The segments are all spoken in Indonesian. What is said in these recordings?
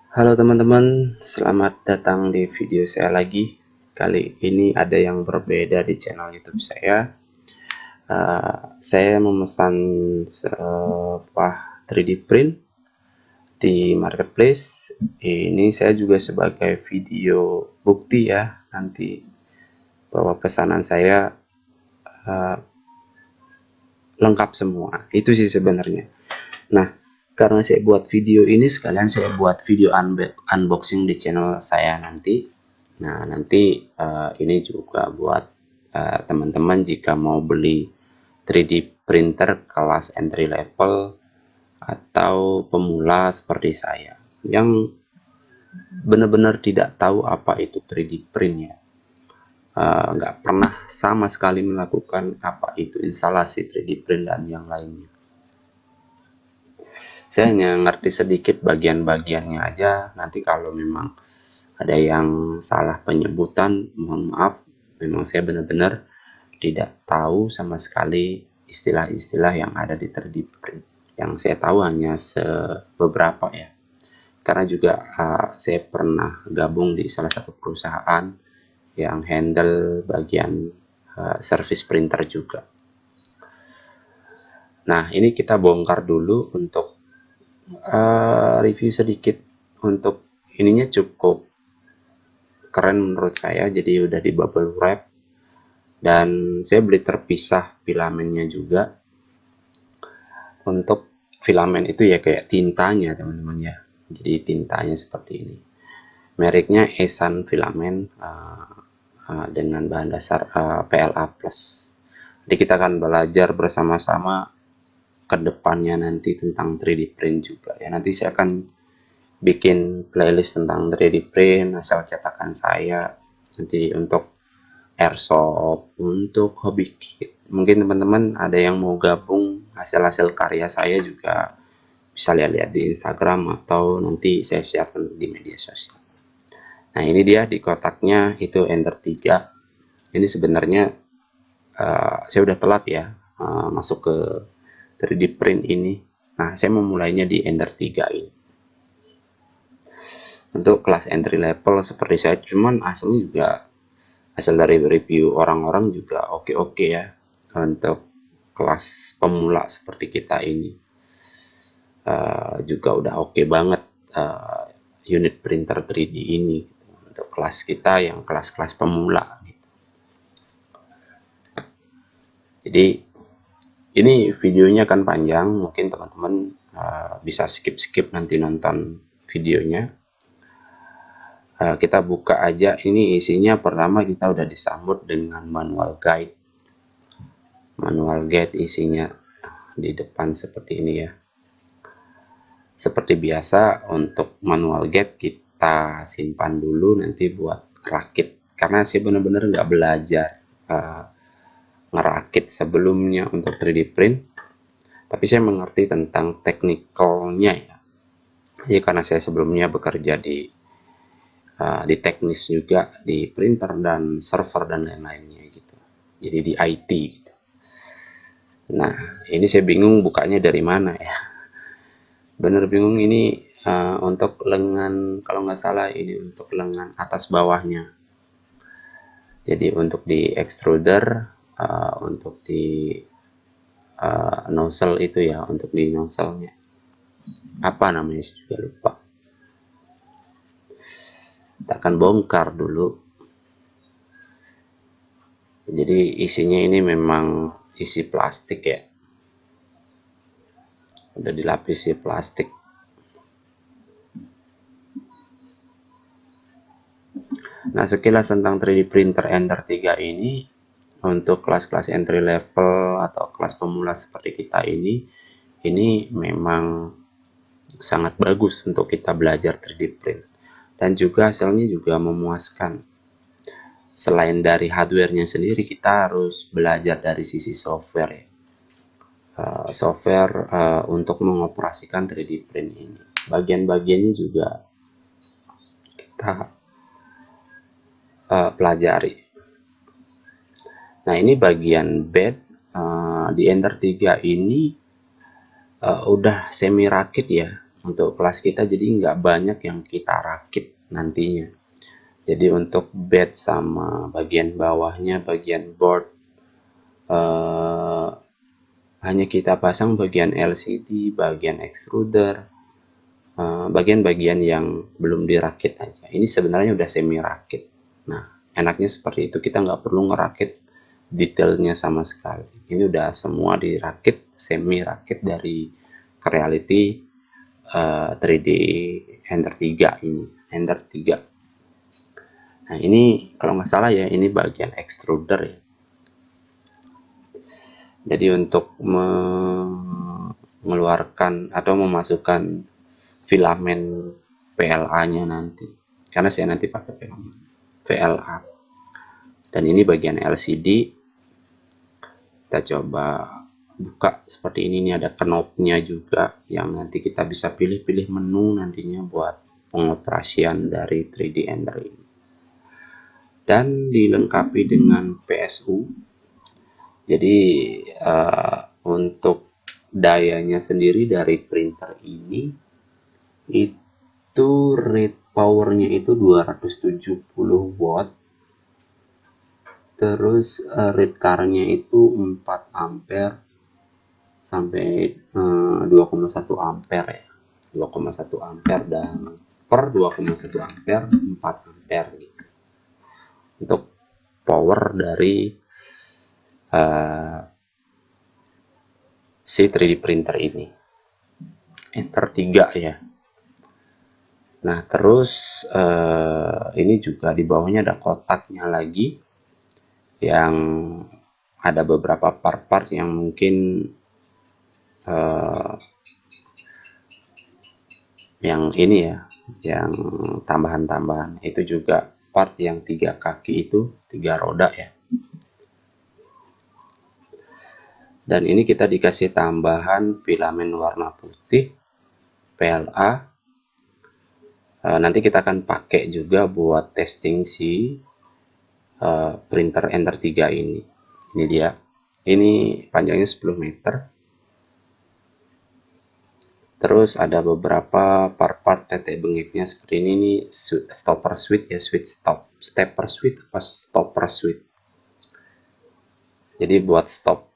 Halo teman-teman, selamat datang di video saya lagi. Kali ini ada yang berbeda di channel YouTube saya. Saya memesan sebuah 3D print di marketplace. Ini saya juga sebagai video bukti ya, nanti bahwa pesanan saya uh, lengkap semua. Itu sih sebenarnya. Nah, karena saya buat video ini sekalian saya buat video unboxing di channel saya nanti. Nah, nanti ini juga buat teman-teman jika mau beli 3D printer kelas entry level atau pemula seperti saya yang benar-benar tidak tahu apa itu 3D print ya. Nggak pernah sama sekali melakukan apa itu instalasi 3D print dan yang lainnya. Saya hanya ngerti sedikit bagian-bagiannya aja. Nanti kalau memang ada yang salah penyebutan, mohon maaf. Memang saya benar-benar tidak tahu sama sekali istilah-istilah yang ada di 3D print. Yang saya tahu hanya beberapa ya. Karena juga saya pernah gabung di salah satu perusahaan yang handle bagian service printer juga. Nah, ini kita bongkar dulu untuk review sedikit. Untuk ininya cukup keren menurut saya, jadi udah di bubble wrap dan saya beli terpisah filamennya juga. Untuk filamen itu ya kayak tintanya teman-teman ya, jadi tintanya seperti ini, mereknya Esan Filament dengan bahan dasar PLA plus. Jadi kita akan belajar bersama-sama ke depannya nanti tentang 3D print juga ya. Nanti saya akan bikin playlist tentang 3D print asal cetakan saya, nanti untuk airsoft, untuk hobi kit. Mungkin teman-teman ada yang mau gabung hasil-hasil karya saya juga bisa lihat-lihat di Instagram atau nanti saya share di media sosial. Nah, ini dia di kotaknya itu Ender 3. Ini sebenarnya saya udah telat ya masuk ke 3D print ini. Nah, saya memulainya di Ender 3 ini. Untuk kelas entry level seperti saya, cuman hasilnya juga hasil dari review orang-orang juga oke-oke ya. Untuk kelas pemula seperti kita ini juga udah oke banget unit printer 3D ini untuk kelas kita yang kelas-kelas pemula gitu. Jadi ini videonya kan panjang, mungkin teman-teman bisa skip-skip nanti nonton videonya. Kita buka aja, ini isinya pertama kita udah disambut dengan manual guide. Manual guide isinya di depan seperti ini ya. Seperti biasa untuk manual guide kita simpan dulu nanti buat rakit. Karena saya benar-benar nggak belajar ngerakit sebelumnya untuk 3D print. Tapi saya mengerti tentang teknikalnya ya. Jadi karena saya sebelumnya bekerja di teknis juga, di printer dan server dan lain-lainnya gitu. Jadi di IT gitu. Nah, ini saya bingung bukanya dari mana ya. Bener bingung ini untuk lengan, kalau nggak salah ini untuk lengan atas bawahnya. Jadi untuk di extruder, untuk di nozzle itu ya, untuk di nozzle-nya. Apa namanya saya juga lupa. Kita akan bongkar dulu. Jadi isinya ini memang isi plastik ya. Udah dilapisi plastik. Nah, sekilas tentang 3D printer Ender 3 ini untuk kelas-kelas entry level atau kelas pemula seperti kita ini memang sangat bagus untuk kita belajar 3D print dan juga hasilnya juga memuaskan. Selain dari hardware-nya sendiri, kita harus belajar dari sisi software ya. Software untuk mengoperasikan 3D print ini. Bagian-bagiannya juga kita pelajari. Nah, ini bagian bed di Ender 3 ini udah semi rakit ya. untuk kelas kita, jadi nggak banyak yang kita rakit nantinya. Jadi untuk bed sama bagian bawahnya, bagian board, hanya kita pasang bagian LCD, bagian extruder, bagian-bagian yang belum dirakit aja. Ini sebenarnya udah semi rakit. Nah, enaknya seperti itu, kita nggak perlu ngerakit detailnya sama sekali. Ini udah semua dirakit, semi rakit dari Creality 3D Ender 3 ini, Ender 3. Nah, ini kalau nggak salah ya, ini bagian extruder ya. Jadi untuk mengeluarkan atau memasukkan filamen PLA-nya nanti, karena saya nanti pakai filamen PLA. Dan ini bagian LCD. Kita coba buka seperti ini ada knobnya juga yang nanti kita bisa pilih-pilih menu nantinya buat pengoperasian dari 3D Ender ini. Dan dilengkapi dengan PSU. Jadi untuk dayanya sendiri dari printer ini itu rate powernya itu 270 watt, terus rate currentnya itu 4 ampere sampai 2,1 ampere ya, 2,1 ampere dan per 2,1 ampere 4 ampere gitu. Untuk power dari si 3D printer ini, Enter 3 ya. Nah, terus ini juga di bawahnya ada kotaknya lagi yang ada beberapa part-part yang mungkin yang ini ya, yang tambahan-tambahan. Itu juga part yang 3 kaki itu, 3 roda ya. Dan ini kita dikasih tambahan filamen warna putih PLA. Nanti kita akan pakai juga buat testing si printer Ender 3 ini. Ini dia. Ini panjangnya 10 meter. Terus ada beberapa part-part tetek bengeknya seperti ini nih, stopper switch ya, stepper switch apa stopper switch. Jadi buat stop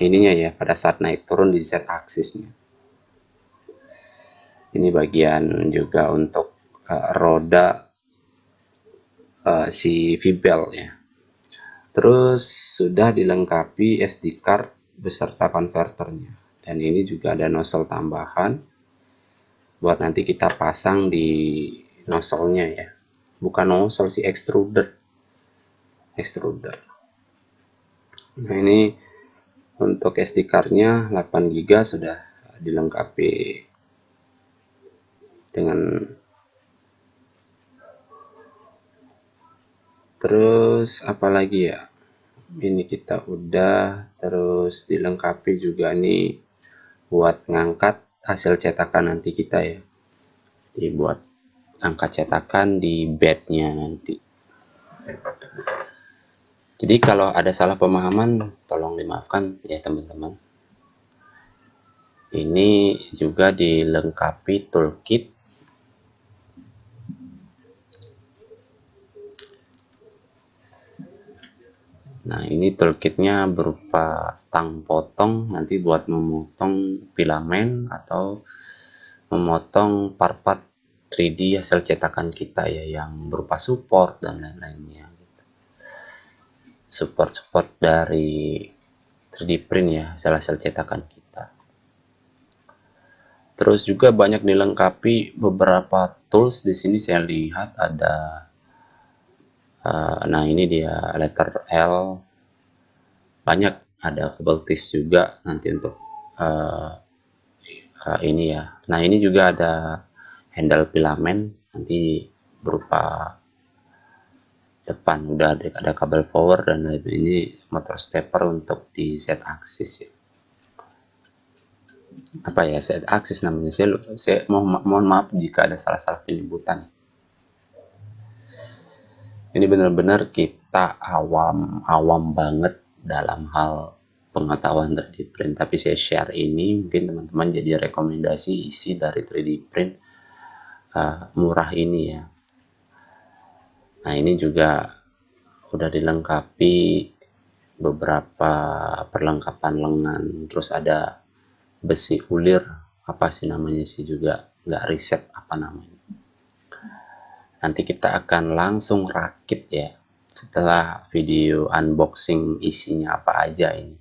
ininya ya pada saat naik turun di Z aksisnya. Ini bagian juga untuk roda si V-belt ya. Terus sudah dilengkapi SD card beserta konverternya. Dan ini juga ada nozzle tambahan buat nanti kita pasang di nozzle-nya ya. Bukan nozzle sih, extruder. Nah, ini untuk SD card-nya 8 GB sudah dilengkapi dengan, terus apalagi ya, ini kita udah, terus dilengkapi juga nih buat ngangkat hasil cetakan nanti kita ya, dibuat angkat cetakan di bednya nanti. Jadi kalau ada salah pemahaman tolong dimaafkan ya teman-teman. Ini juga dilengkapi toolkit. Nah, ini toolkitnya berupa tang potong nanti buat memotong filamen atau memotong part-part 3D hasil cetakan kita ya, yang berupa support dan lain-lainnya. Support dari 3D print ya, hasil cetakan kita. Terus juga banyak dilengkapi beberapa tools. Di sini saya lihat ada nah ini dia letter L, banyak, ada kabel-tis juga nanti untuk ini ya. Nah, ini juga ada handle filamen nanti berupa depan udah ada kabel power, dan ini motor stepper untuk di Z aksis ya. Apa ya, Z aksis namanya, saya mohon maaf jika ada salah-salah penyebutan. Ini benar-benar kita awam banget dalam hal pengetahuan 3D print, tapi saya share ini mungkin teman-teman jadi rekomendasi isi dari 3D print murah ini ya. Nah, ini juga udah dilengkapi beberapa perlengkapan lengan, terus ada besi ulir, apa sih namanya sih, juga nggak riset apa namanya. Nanti kita akan langsung rakit ya, setelah video unboxing isinya apa aja ini.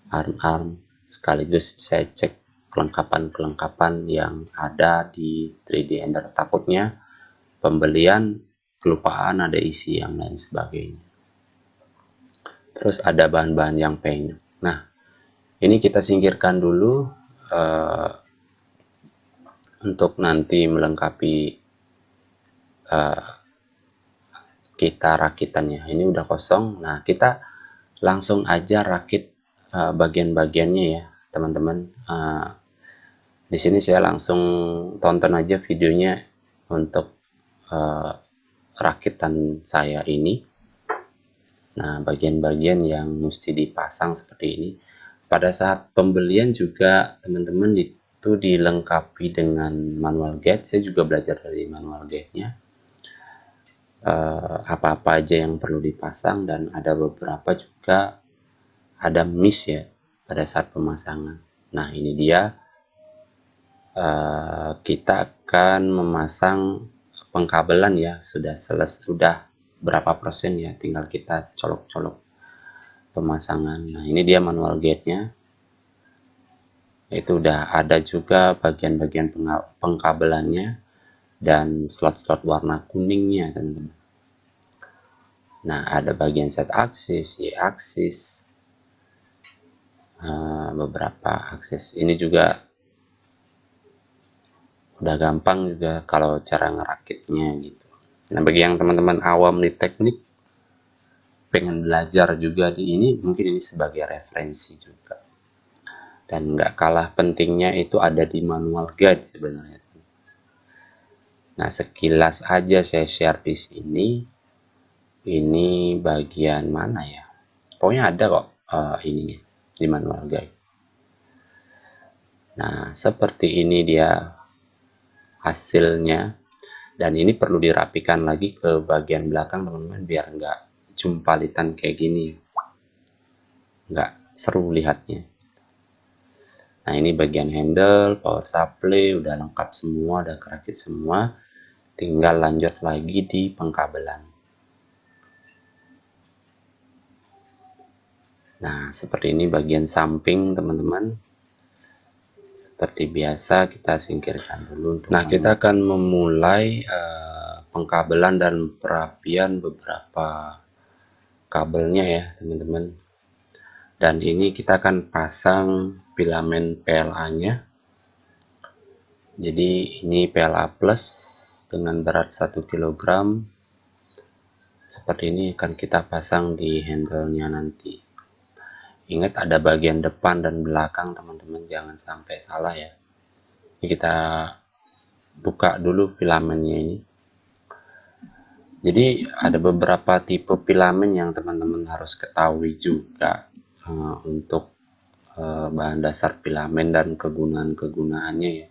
Arm-arm, sekaligus saya cek kelengkapan-kelengkapan yang ada di 3D Ender. Takutnya pembelian kelupaan ada isi yang lain sebagainya. Terus ada bahan-bahan yang penyok. Nah, ini kita singkirkan dulu untuk nanti melengkapi kita rakitannya. Ini udah kosong. Nah, kita langsung aja rakit bagian-bagiannya ya, teman-teman. Di sini saya langsung tonton aja videonya untuk rakitan saya ini. Nah, bagian-bagian yang mesti dipasang seperti ini. Pada saat pembelian juga teman-teman itu dilengkapi dengan manual guide. Saya juga belajar dari manual guide-nya. Apa-apa aja yang perlu dipasang, dan ada beberapa juga ada miss ya pada saat pemasangan. Nah, ini dia. Kita akan memasang pengkabelan ya, sudah selesai, sudah berapa persen ya, tinggal kita colok-colok pemasangan. Nah, ini dia manual guide-nya. Itu udah ada juga bagian-bagian pengkabelannya dan slot-slot warna kuningnya, teman-teman. Nah, ada bagian Z aksis, Y aksis, beberapa aksis. Ini juga udah gampang juga kalau cara ngerakitnya gitu. Nah, bagi yang teman-teman awam di teknik, pengen belajar juga di ini, mungkin ini sebagai referensi juga. Dan nggak kalah pentingnya itu ada di manual guide sebenarnya. Nah, sekilas aja saya share di sini. Ini bagian mana ya? Pokoknya ada kok ininya di manual guide. Nah, seperti ini dia hasilnya. Dan ini perlu dirapikan lagi ke bagian belakang, teman-teman, biar nggak jumpalitan kayak gini. Nggak seru lihatnya. Nah, ini bagian handle, power supply, udah lengkap semua, udah kerakit semua. Tinggal lanjut lagi di pengkabelan. Nah, seperti ini bagian samping, teman-teman. Seperti biasa, kita singkirkan dulu. Nah, kita akan memulai pengkabelan dan perapian beberapa kabelnya ya, teman-teman. Dan ini kita akan pasang filamen PLA-nya. Jadi ini PLA plus dengan berat 1 kg. Seperti ini akan kita pasang di handle-nya nanti. Ingat ada bagian depan dan belakang, teman-teman, jangan sampai salah ya. Ini kita buka dulu filamennya ini. Jadi ada beberapa tipe filamen yang teman-teman harus ketahui juga untuk bahan dasar filamen dan kegunaan-kegunaannya ya.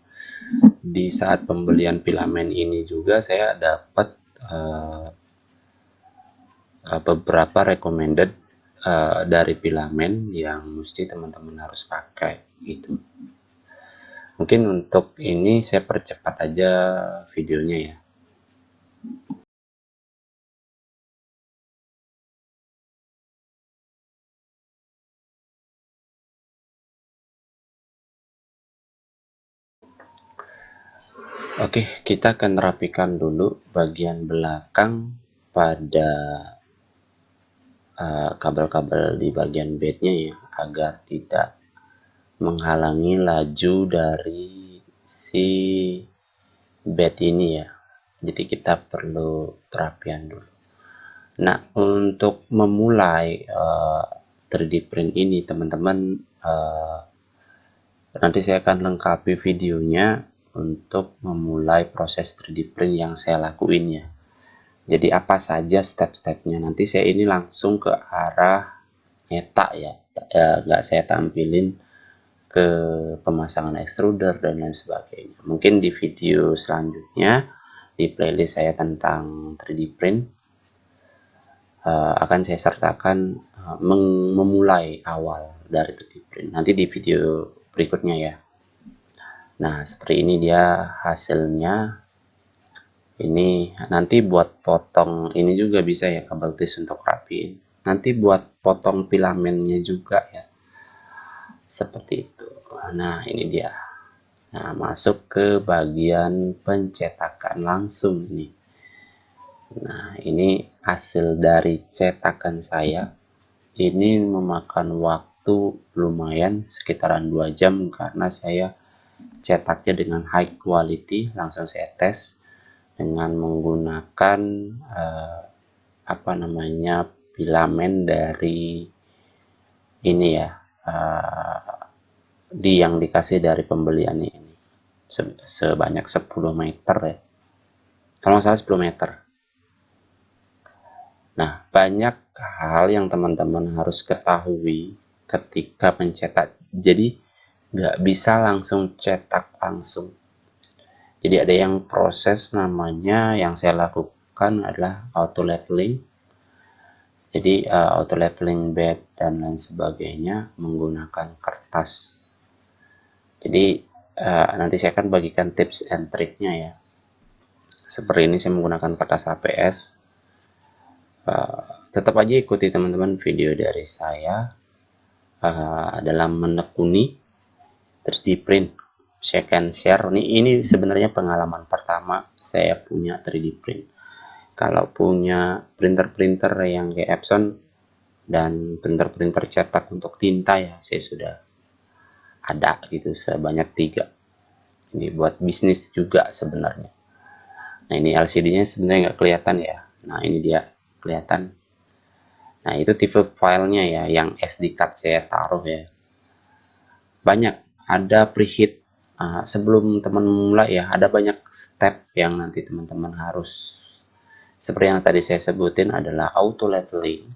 Di saat pembelian filamen ini juga saya dapat beberapa recommended dari filamen yang mesti teman-teman harus pakai gitu. Mungkin untuk ini saya percepat aja videonya ya. Oke, kita akan rapikan dulu bagian belakang pada kabel-kabel di bagian bednya ya, agar tidak menghalangi laju dari si bed ini ya. Jadi kita perlu perapian dulu. Nah, untuk memulai 3D print ini, teman-teman, nanti saya akan lengkapi videonya untuk memulai proses 3D print yang saya lakuin ya. Jadi apa saja step-stepnya, nanti saya ini langsung ke arah nyetak ya, nggak saya tampilin ke pemasangan extruder dan lain sebagainya. Mungkin di video selanjutnya di playlist saya tentang 3D print akan saya sertakan memulai awal dari 3D print nanti di video berikutnya ya. Nah, seperti ini dia hasilnya. Ini nanti buat potong ini juga bisa ya, kabel tis untuk rapiin. Nanti buat potong filamennya juga ya. Seperti itu. Nah, ini dia. Nah, masuk ke bagian pencetakan langsung nih. Nah, ini hasil dari cetakan saya. Ini memakan waktu lumayan sekitaran 2 jam karena saya cetaknya dengan high quality. Langsung saya tes dengan menggunakan apa namanya, filamen dari ini ya, yang dikasih dari pembelian ini sebanyak 10 meter ya, kalau nggak salah 10 meter. Nah, banyak hal yang teman-teman harus ketahui ketika mencetak. Jadi nggak bisa langsung cetak langsung. Jadi ada yang proses namanya, yang saya lakukan adalah auto leveling. Jadi auto leveling bed dan lain sebagainya menggunakan kertas. Jadi nanti saya akan bagikan tips and triknya ya. Seperti ini saya menggunakan kertas HPS. Tetap aja ikuti teman-teman video dari saya dalam menekuni 3D print. Saya akan share ini sebenarnya pengalaman pertama saya punya 3D print. Kalau punya printer-printer yang kayak Epson dan printer-printer cetak untuk tinta ya, saya sudah ada gitu sebanyak 3. Ini buat bisnis juga sebenarnya. Nah, ini LCD-nya sebenarnya nggak kelihatan ya. Nah, ini dia kelihatan. Nah, itu tipe filenya ya, yang SD card saya taruh ya. Banyak, ada preheat. Sebelum teman mulai ya, ada banyak step yang nanti teman-teman harus, seperti yang tadi saya sebutin, adalah auto leveling.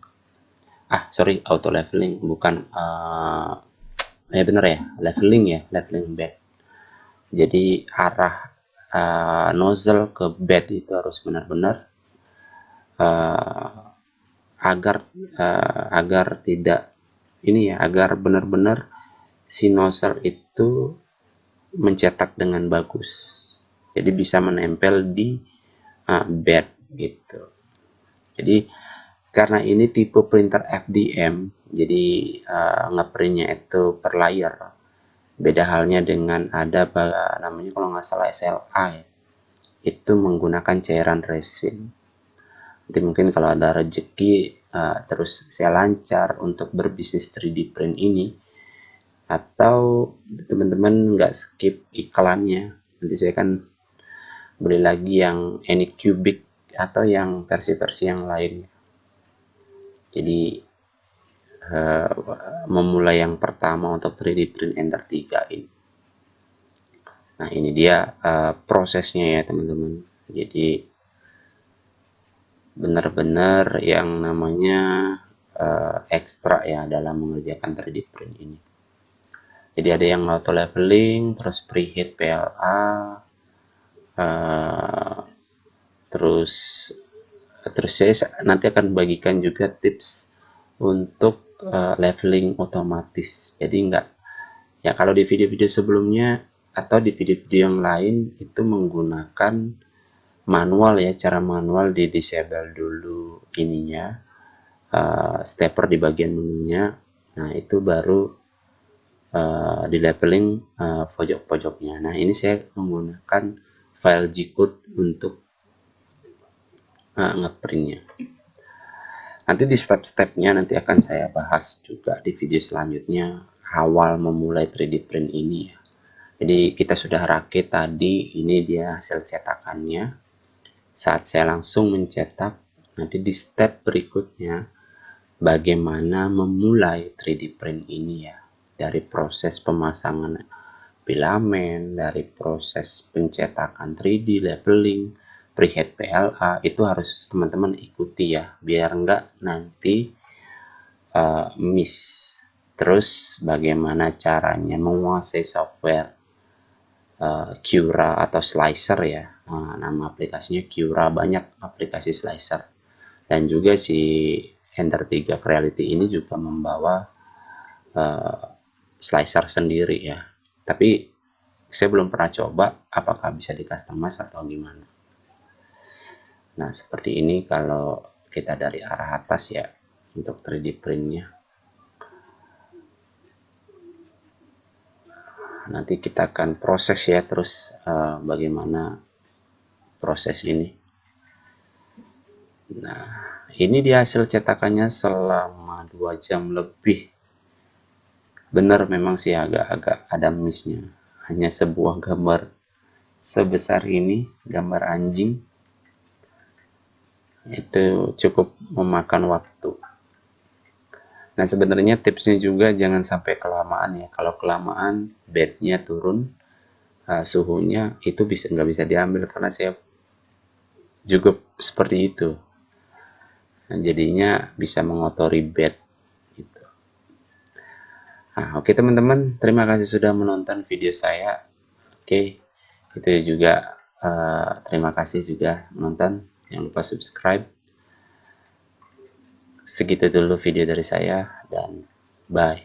Auto leveling bukan ya bener ya, leveling bed. Jadi arah nozzle ke bed itu harus benar-benar agar tidak ini ya, agar benar-benar si nozzle itu mencetak dengan bagus. Jadi bisa menempel di bed gitu. Jadi karena ini tipe printer FDM, jadi ngeprintnya itu per layer. Beda halnya dengan ada namanya kalau nggak salah SLA ya, itu menggunakan cairan resin. Nanti mungkin kalau ada rezeki terus saya lancar untuk berbisnis 3D print ini, atau teman-teman nggak skip iklannya, nanti saya akan beli lagi yang Anycubic atau yang versi-versi yang lain. Jadi memulai yang pertama untuk 3D print Ender 3 ini. Nah, ini dia prosesnya ya teman-teman. Jadi benar-benar yang namanya ekstra ya dalam mengerjakan 3D print ini. Jadi ada yang auto leveling, terus preheat PLA, terus saya nanti akan bagikan juga tips untuk leveling otomatis. Jadi enggak ya, kalau di video-video sebelumnya atau di video-video yang lain itu menggunakan manual ya, cara manual di disable dulu ininya, stepper di bagian menunya. Nah, itu baru di leveling pojok-pojoknya. Nah, ini saya menggunakan file G-code untuk ngeprintnya. Nanti di step-stepnya nanti akan saya bahas juga di video selanjutnya, awal memulai 3D print ini ya. Jadi kita sudah rakit tadi, ini dia hasil cetakannya. Saat saya langsung mencetak, nanti di step berikutnya bagaimana memulai 3D print ini ya. Dari proses pemasangan filamen, dari proses pencetakan 3D, leveling, preheat PLA, itu harus teman-teman ikuti ya, biar enggak nanti miss. Terus bagaimana caranya menguasai software Cura atau Slicer ya. Nama aplikasinya Cura, banyak aplikasi Slicer. Dan juga si Ender 3 Creality ini juga membawa slicer sendiri ya. Tapi saya belum pernah coba apakah bisa di customize atau gimana. Nah, seperti ini kalau kita dari arah atas ya untuk 3D printnya. Nanti kita akan proses ya terus bagaimana proses ini. Nah, ini dia hasil cetakannya selama 2 jam lebih. Benar memang sih agak-agak ada miss-nya. Hanya sebuah gambar sebesar ini, gambar anjing, itu cukup memakan waktu. Nah, sebenarnya tipsnya juga jangan sampai kelamaan ya. Kalau kelamaan bednya turun, suhunya itu nggak bisa diambil karena saya juga seperti itu. Nah, jadinya bisa mengotori bed gitu. Nah, oke teman-teman, terima kasih sudah menonton video saya. Oke, itu juga terima kasih juga menonton. Jangan lupa subscribe. Segitu dulu video dari saya dan bye.